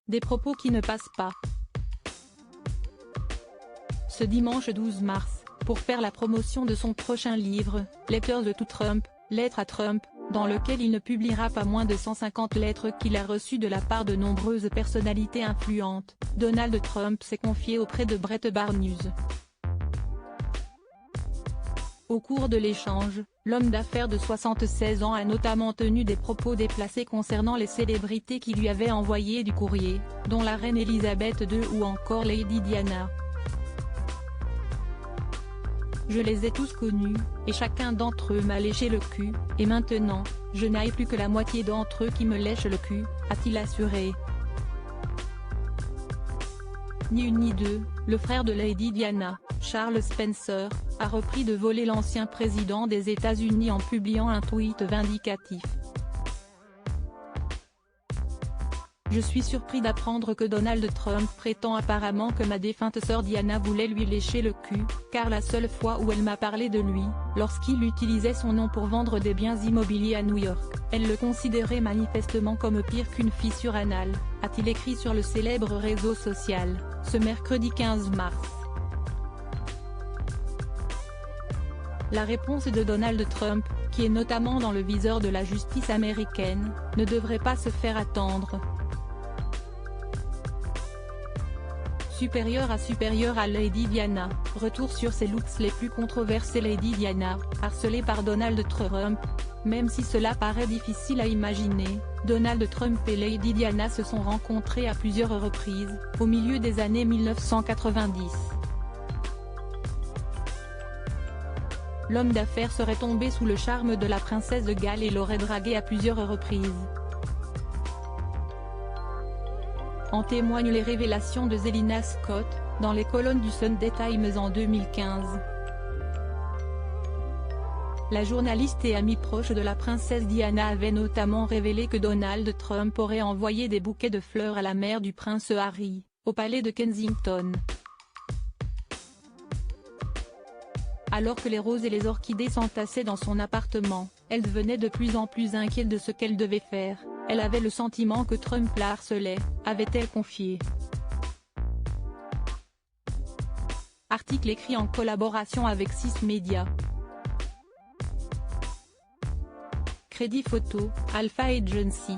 Des propos qui ne passent pas. Ce dimanche 12 mars, pour faire la promotion de son prochain livre, Letters to Trump, Lettres à Trump, dans lequel il ne publiera pas moins de 150 lettres qu'il a reçues de la part de nombreuses personnalités influentes, Donald Trump s'est confié auprès de Breitbart News. Au cours de l'échange, l'homme d'affaires de 76 ans a notamment tenu des propos déplacés concernant les célébrités qui lui avaient envoyé du courrier, dont la reine Elisabeth II ou encore Lady Diana. Je les ai tous connus, et chacun d'entre eux m'a léché le cul, et maintenant, je n'ai plus que la moitié d'entre eux qui me lèchent le cul, a-t-il assuré. Ni une ni deux, le frère de Lady Diana, Charles Spencer, a repris de voler l'ancien président des États-Unis en publiant un tweet vindicatif. Je suis surpris d'apprendre que Donald Trump prétend apparemment que ma défunte sœur Diana voulait lui lécher le cul, car la seule fois où elle m'a parlé de lui, lorsqu'il utilisait son nom pour vendre des biens immobiliers à New York, elle le considérait manifestement comme pire qu'une fissure anale, a-t-il écrit sur le célèbre réseau social, ce mercredi 15 mars. La réponse de Donald Trump, qui est notamment dans le viseur de la justice américaine, ne devrait pas se faire attendre. Supérieur à Lady Diana, retour sur ses looks les plus controversés. Lady Diana, harcelée par Donald Trump. Même si cela paraît difficile à imaginer, Donald Trump et Lady Diana se sont rencontrés à plusieurs reprises, au milieu des années 1990. L'homme d'affaires serait tombé sous le charme de la princesse de Galles et l'aurait draguée à plusieurs reprises. En témoignent les révélations de Zelina Scott, dans les colonnes du Sunday Times en 2015. La journaliste et amie proche de la princesse Diana avait notamment révélé que Donald Trump aurait envoyé des bouquets de fleurs à la mère du prince Harry, au palais de Kensington. Alors que les roses et les orchidées s'entassaient dans son appartement, elle devenait de plus en plus inquiète de ce qu'elle devait faire. Elle avait le sentiment que Trump la harcelait, avait-elle confié. Article écrit en collaboration avec 6 médias. Crédit photo, Alpha Agency.